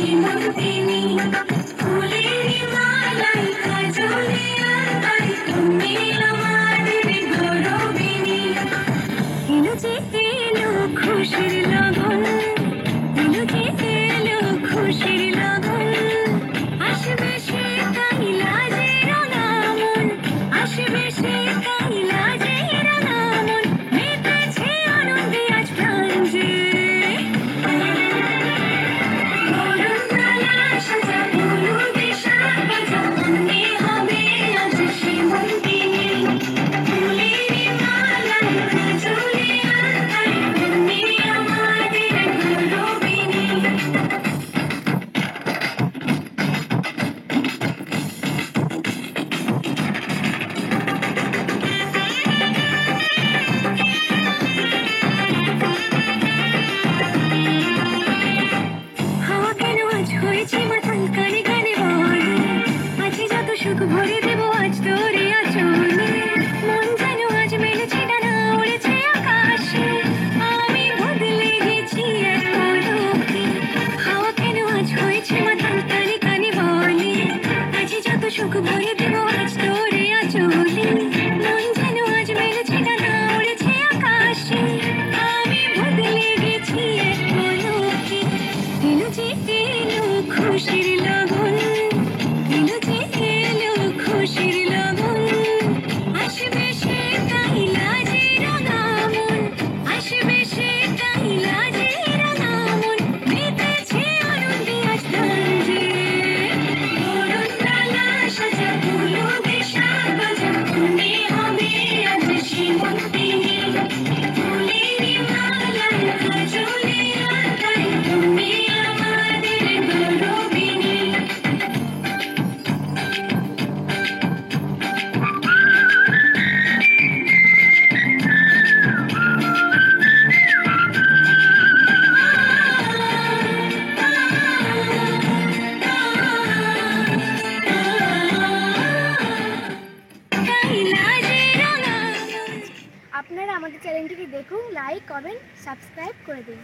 সীমন্তিনী ফুলের মালাই কাজলে আঁকাই তুমি আমাদের গৌরবিনী। এলো যে এলো খুশির লগন, এলো যে এলো খুশির লগন, আসবে সে তাই লাজে রাঙা মন, আসবে সে তাই লাজে রাঙা মন, মেতেছে আনন্দে আজ প্রাণ যে। বরণমালা সাজা হলুদে সাজা মনে হবে আজ সীমন্তিনী ফুলের মালা কাজলে আঁকাই তুমি আমাদের গৌরবিনী। হাওয়া কেন আজ হয়েছে মাতাল কানে কানে বলে, আছে যত সুখ ভরে দেবো আজ তোরে আঁচলে। মন যেন আজ মেলেছে ডানা উড়েছে আকাশে, আমি বদলে গেছি এক পলকে। হাওয়া কেন আজ হয়েছে মাতাল কানে কানে বলে, আছে যত সুখ ভরে দেবো আজ তোরে আঁচলে। মন যেন আজ মেলেছে ডানা উড়েছে আকাশে, আমি বদলে গেছি এক পলকে। এলো যে এলো খুশির লগন, এলো যে এলো খুশির লগন, আসবে সে তাই লাজে রাঙা মন, আসবে সে তাই লাজে রাঙা মন, মেতেছে আনন্দে আজ প্রাণ যে। বরণমালা সাজা হলুদে সাজা মনে হবে আজ সীমন্তিনী ফুলের মালা কাজলে আঁকাই তুমি আমাদের গৌরবিনী। আপনারা আমাদের চ্যানেলটিকে দেখুন, লাইক, কমেন্ট, সাবস্ক্রাইব করে দিন।